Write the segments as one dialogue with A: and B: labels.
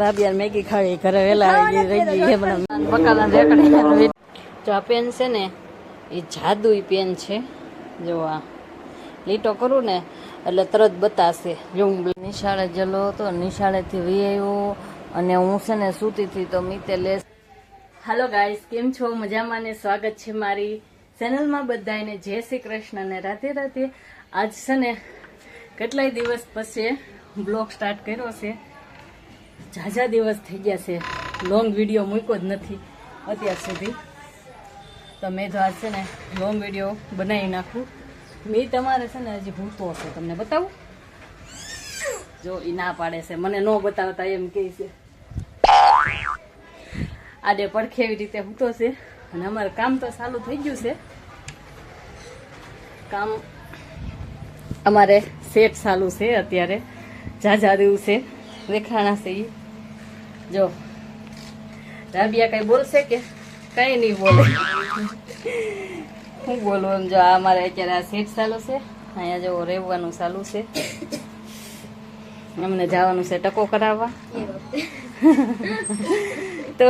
A: Rabia Maggi ખાવી ઘરે વેલા આવી રહી ગઈ બકાલા રેકડી જો આ પેન છે ને એ જાદુઈ પેન છે જો આ લીટો કરું ને એટલે તરત બતાશે જો હું નિશાળે જલો તો નિશાળેથી વી આવ્યો અને હું છે ને સૂતી હતી તો મીતે લેસ હાલો ગાઈસ કેમ છો મજામાં ને સ્વાગત છે મારી ચેનલમાં બધાને જય શ્રી કૃષ્ણ ને રાધે રાધે આજ છે ને કેટલાય દિવસ પછી બ્લોગ સ્ટાર્ટ કર્યો છે ઝાઝા દિવસ થઈ ગયા છે લોંગ વિડીયો મૂક્યો જ નથી અત્યાર સુધી તો મેં તો આજ છે ને લોંગ વિડીયો બનાવી નાખું મેં તમારે છે ને હજી ભૂલતો હશે તમને બતાવું જો એ ના પાડે છે મને ન બતાવતા એમ કહે છે આડે પડખે એવી રીતે હૂતો છે અને અમારે કામ તો ચાલુ થઈ ગયું છે કામ અમારે સેટ ચાલુ છે અત્યારે ઝાઝા દિવસે દેખાણા છે એ જો રાબિયા કઈ બોલશે કે કઈ નહીં બોલે હું બોલું એમ જો આ અમારે અત્યારે આ સેટ ચાલુ છે અહીંયા જો રહેવાનું ચાલુ છે અમને જવાનું છે ટકો કરાવવા તો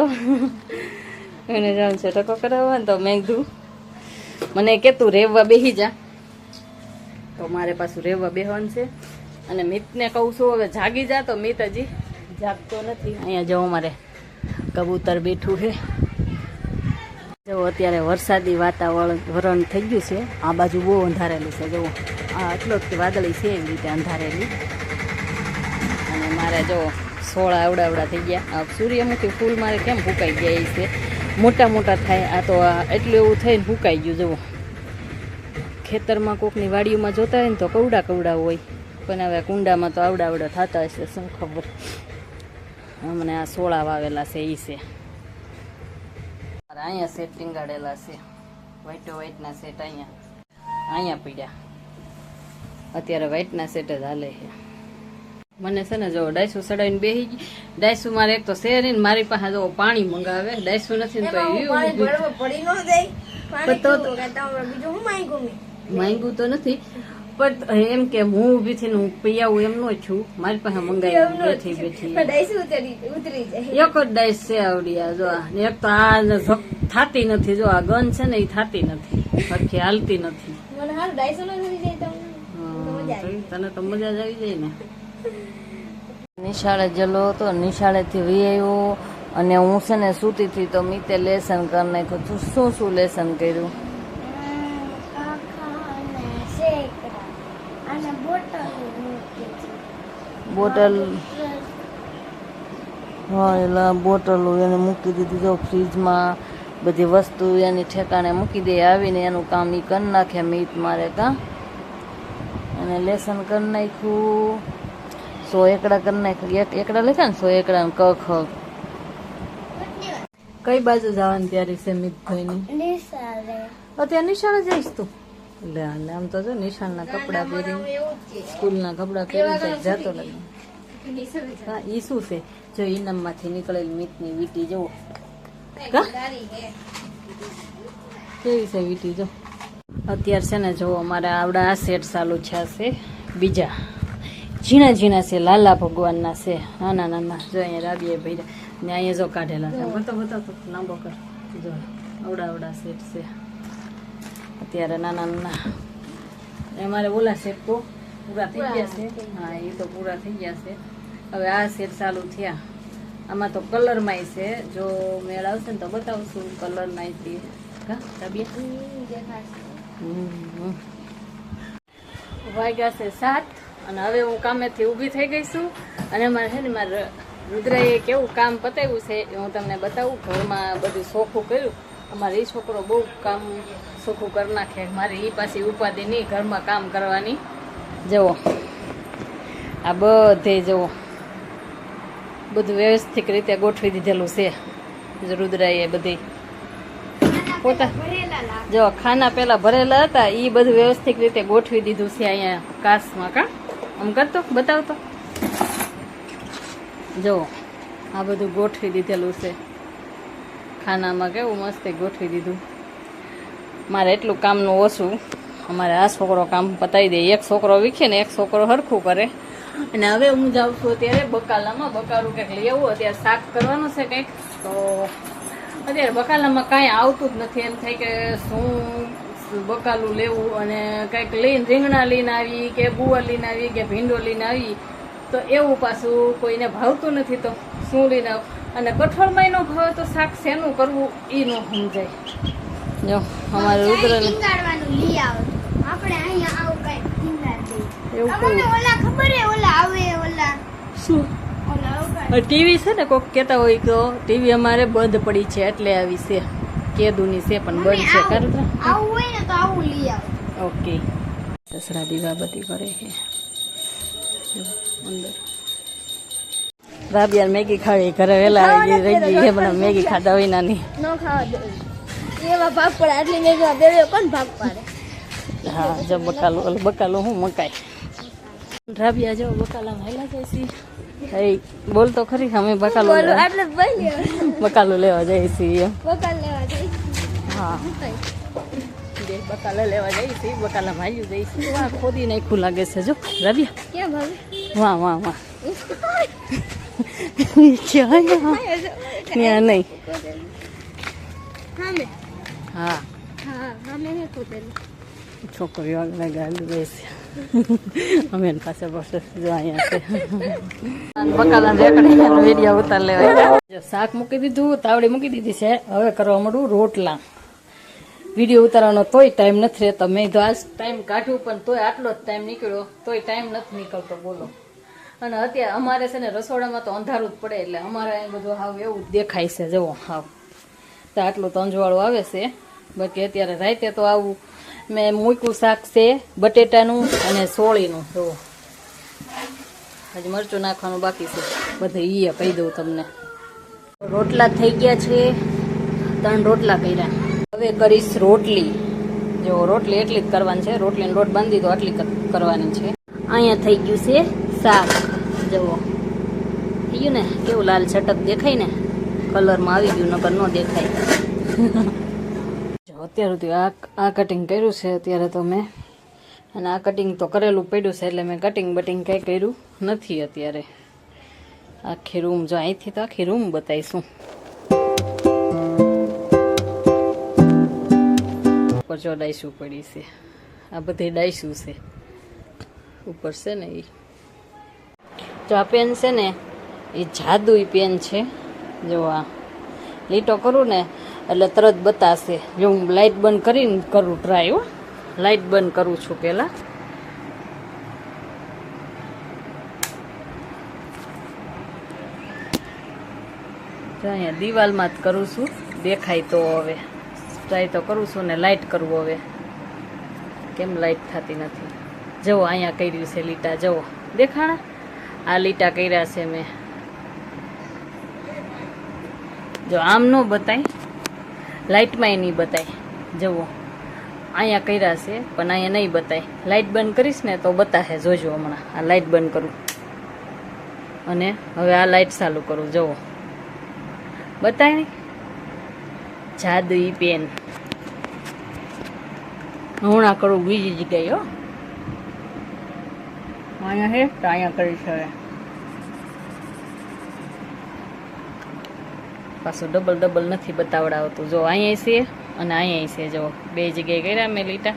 A: એને જવાનું છે ટકો કરાવવા તો મેં કીધું મને કે તું રેવવા બેસી જા તો મારે પાછું રેવવા બેસવાનું છે અને મિતને કહું છું હવે જાગી જા તો મિત હજી જાગતો નથી અહીંયા જો અમારે કબૂતર બેઠું છે જો અત્યારે વરસાદી વાતાવરણ થઈ ગયું છે આ બાજુ બહુ અંધારેલું છે જો આ આટલો જ વાદળી છે એવી રીતે અંધારેલી અને મારે જો સોળા આવડા થઈ ગયા સૂર્યમુખી ફૂલ મારે કેમ ફૂંકાઈ ગયા એ છે મોટા મોટા થાય આ તો એટલું એવું થઈને ફૂંકાઈ ગયું જુઓ ખેતરમાં કોકની વાડીઓમાં જોતા હોય ને તો કવડા હોય પણ હવે કુંડામાં તો આવડા થતા હશે શું ખબર અમને આ સોળા વાવેલા છે એ છે અહીંયા સેટ ટીંગાડેલા છે વ્હાઈટના સેટ અહીંયા પીડ્યા અત્યારે વ્હાઈટના સેટ જ હાલે છે મને છે ને જો ડાયસું સડાવીને બેસી ગઈ ડાયસું મારે એક તો છે નહીં મારી પાસે જો પાણી મંગાવે ડાયસું નથી ને તો માંગ્યું તો નથી પણ એમ કે હું ઊભી થઈને હું પી આવું એમ નો છું મારી પાસે મંગાવી બેઠી એક જ ડાયસ છે આવડી જો એક તો આ થાતી નથી જો આ ગન છે ને એ થાતી નથી સરખી હાલતી નથી તને તો મજા જ આવી જાય ને નિશાળે જલો તો નિશાળેથી વી આવ્યો અને હું છે ને સૂતી હતી તો મીતે લેસન કરી નાખ્યું શું લેસન કર્યું બોટલ હા એલા બોટલો એને મૂકી દીધી જો ફ્રીજમાં બધી વસ્તુ એની ઠેકાણે મૂકી દે આવીને એનું કામ એ કરી નાખે મીત મારે કાં અને લેસન કરી નાખ્યું 100 એકડા કરી નાખ્યું એકડા લખ્યા ને 100 એકડા ક ખ કઈ બાજુ જવાની તૈયારી છે મિતભાઈની અત્યારે નિશાળે જઈશ તું એટલે આમ તો જો નિશાળના કપડા પહેરી સ્કૂલના કપડા પહેરી જતો લાગે હા એ શું છે જો ઇનામમાંથી નીકળેલી મીતની વીટી જુઓ કેવી છે વીટી જો અત્યારે છે ને જો અમારે આવડા આ સેટ ચાલુ છે બીજા ઝીણા છે લાલા ભગવાનના છે નાના જો અહીંયા રાબિયા ભર્યા ને અહીંયા જો કાઢેલા છે બતાવો લાંબો કર જો આવડા સેટ છે અત્યારે નાના અમારે ઓલા સેટ તો પૂરા થઈ ગયા છે હા એ તો પૂરા થઈ ગયા છે હવે આ સેટ ચાલુ થયા આમાં તો કલરમાંય છે જો મેળ આવશે ને તો બતાવશું કલરમાંય છે વાગ્યા છે 7 અને હવે હું કામેથી ઊભી થઈ ગઈ છું અને મારે છે ને મારે રુદ્રાએ કેવું કામ પતાવ્યું છે એ હું તમને બતાવું ઘરમાં બધું ચોખ્ખું કર્યું અમારે એ છોકરો બહુ કામ ચોખ્ખું કરી નાખે મારે એ પાછી ઉપાધિ નહીં ઘરમાં કામ કરવાની જુઓ આ બધે જુઓ બધું વ્યવસ્થિત રીતે ગોઠવી દીધેલું છે રુદ્રાએ બધી પોતા જો ખાના પેલા ભરેલા હતા એ બધું વ્યવસ્થિત રીતે ગોઠવી દીધું છે અહીંયા કાચમાં કા આમ કરતો બતાવતો જો આ બધું ગોઠવી દીધેલું છે ખાનામાં કેવું મસ્ત ગોઠવી દીધું મારે એટલું કામનું ઓછું અમારે આ છોકરો કામ પતાવી દે એક છોકરો વીખે ને એક છોકરો હરખું કરે અને હવે હું જાઉં છું અત્યારે બકાલામાં. બકાલું કંઈક લઈ આવું, અત્યારે શાક કરવાનું છે કંઈક. તો અત્યારે બકાલામાં કાંઈ આવતું જ નથી. એમ થાય કે શું બકાલું લેવું, અને કંઈક લઈને રીંગણા લઈને આવી કે ગુવાર લઈને આવી કે ભીંડો લઈને આવી, તો એવું પાછું કોઈને ભાવતું નથી. તો શું લઈને આવું, અને કઠોળમાં ન ભાવે તો શાક શેનું કરવું એ ન સમજાય. જો અમારે રુદ્રને
B: આપણે અહીંયા આવું કઈ ટીંગાર દે.
A: એવું
B: તમને ઓલા ખબર હે ઓલા આવે ઓલા
A: શું
B: ઓલા આવું
A: ટીવી છે ને, કોઈક કહેતા હોય તો ટીવી અમારે બંધ પડી છે એટલે આવી છે. કેદુની છે પણ બંધ છે. કરું
B: આવું હોય ને તો આવું લઈ આવો.
A: ઓકે. સસરા દીવાબત્તી કરે છે અંદર. રાબિયાર મેગી ખાવી ઘરે વેલા આવી રહી ગઈ. હમણાં મેગી ખાધા હોય નાની.
B: ન ખાવા દે એવા ભાગ પડે. આટલી મેગી બેડે કોણ ભાગ પાડે?
A: હા જો બકાલું હું મકાઈ. રાબિયા જો બકાલામાં હેલા જાય છે. બોલ તો ખરી, અમે બકાલું
B: એટલે ભાઈ
A: બકાલું લેવા જઈએ છીએ.
B: બકાલ લેવા જઈ.
A: હા બકાલા લેવા જઈએ છીએ. બકાલા ભાલ્યું જઈએ છીએ. વાહ ખોદી નાખું લાગે છે જો રાબિયા.
B: ક્યાં ભાભી?
A: વાહ વાહ વાહ. ક્યાં ત્યાં નહીં.
B: હા મે
A: હા
B: હા મેં ખોદેલું.
A: છોકરીઓ આગળ ગાડી બેસી. અમે એની પાસે બસ જો અહીંયા છે. બકાલા રેકડી વિડીયો ઉતાર લેવા. શાક મૂકી દીધું, તાવડી મૂકી દીધી છે. હવે કરવા માંડું રોટલા. વિડીયો ઉતારવાનો તોય ટાઈમ નથી રહેતો. મેં તો આજ ટાઈમ કાઢ્યું પણ તોય આટલો જ ટાઈમ નીકળ્યો, તોય ટાઈમ નથી નીકળતો બોલો. અને અત્યારે અમારે છે ને રસોડામાં તો અંધારું જ પડે, એટલે અમારે અહીં બધું હાવ એવું જ દેખાય છે. જવો હાવ તો આટલું તંજવાળું આવે છે. બાકી અત્યારે રાતે તો આવું મેં મૂક્યું શાક છે બટેટાનું અને સોળીનું. જુઓ હજી મરચું નાખવાનું બાકી છે. બધું એ કહી દઉં તમને. રોટલા થઈ ગયા છે. 3 રોટલા કર્યા. હવે કરીશ રોટલી. જો રોટલી એટલી જ કરવાની છે. રોટલીનો લોટ બાંધી દીધો, આટલી કરવાની છે. અહીંયા થઈ ગયું છે શાક. જુઓ થઈ ગયું ને, કેવું લાલ છટક દેખાય ને, કલરમાં આવી ગયું, નકર ન દેખાય. અત્યાર સુધી આ કટિંગ કર્યું છે અત્યારે તો મેં, અને આ કટિંગ તો કરેલું પડ્યું છે, એટલે મેં કટિંગ બટિંગ કંઈ કર્યું નથી અત્યારે. આખી રૂમ જો અહીંથી તો આખી રૂમ બતાવીશું. ઉપર જો ડાઈસું પડી છે. આ બધી ડાઈસું છે ઉપર છે ને. એ જો આ પેન છે ને એ જાદુઈ પેન છે. જો આ લીટો કરું ને એટલે તરત બતાશે. જો હું લાઇટ બંધ કરીને કરું ટ્રાય. હો લાઇટ બંધ કરું છું પહેલાં. અહીંયા દિવાલમાં જ કરું છું, દેખાય તો. હવે ટ્રાય તો કરું છું ને લાઇટ કરવું. હવે કેમ લાઇટ થતી નથી. જુઓ અહીંયા કર્યું છે લીટા. જુઓ દેખાણા આ લીટા કર્યા છે મેં. જો આમ ન બતાય, લાઇટમાં નહીં બતાય. જુઓ અહીંયા કર્યા છે પણ અહીંયા નહીં બતાય. લાઇટ બંધ કરીશ ને તો બતાશે. જોજો હમણાં આ લાઇટ બંધ કરું અને હવે આ લાઇટ ચાલુ કરું. જુઓ બતાય નહીં. જાદુઈ પેન. હમણાં કરું બીજી જગ્યાએ. હો અહીંયા છે તો અહીંયા કરીશ. હવે પાછું ડબલ નથી બતાવડાવતું. જો અહીંયા છે અને અહીંયા છે. જો 2 જગ્યાએ કર્યા મેં લીટા.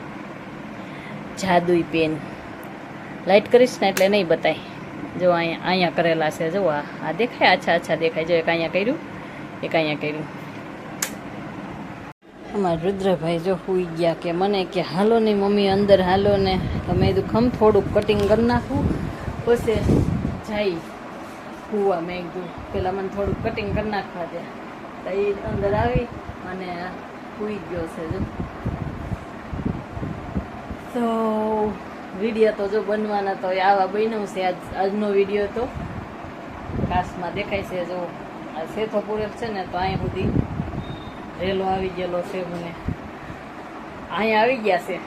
A: જાદુઈ પેન. લાઇટ કરીશ ને એટલે નહીં બતાય. જો અહીંયા કરેલા છે. જો આ દેખાય, આછા દેખાય. જો એક અહીંયા કર્યું, એક અહીંયા કર્યું. અમારા રુદ્રભાઈ જો સુઈ ગયા. કે મને કે હાલો ને મમ્મી અંદર હાલો ને. તમે કીધું ખમ થોડુંક કટિંગ કરી નાખું પછી જાય સુવા. મેં કીધું પેલા મને થોડુંક કટિંગ કરી નાખવા દે. તો એ અંદર આવી અને સુઈ ગયો છે. જો તો વિડીયો તો જો બનવાના તો આવા બન્યું છે. આજનો વિડીયો તો કાશમાં દેખાય છે. જો આ સેથો પૂરે છે ને તો અહીંયા સુધી રેલો આવી ગયેલો છે. મને અહીંયા આવી ગયા છે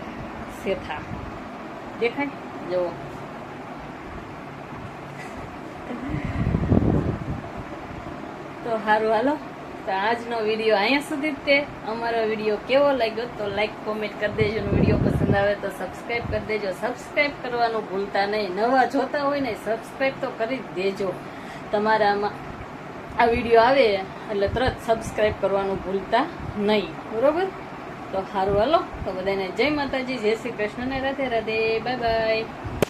A: સેથા. દેખાય જો તો સારું હાલો તો આજનો વિડીયો અહીંયા સુધી જ તે. અમારો વિડીયો કેવો લાગ્યો તો લાઈક કોમેન્ટ કરી દેજો અને વિડીયો પસંદ આવે તો સબસ્ક્રાઈબ કરી દેજો. સબસ્ક્રાઈબ કરવાનું ભૂલતા નહીં. નવા જોતા હોય ને સબસ્ક્રાઈબ તો કરી જ દેજો. તમારામાં આ વિડીયો આવે એટલે તરત સબસ્ક્રાઈબ કરવાનું ભૂલતા નહીં. બરોબર? તો સારું હાલો. તો બધાને જય માતાજી, જય શ્રી કૃષ્ણ ને રાધે રાધે. Bye bye.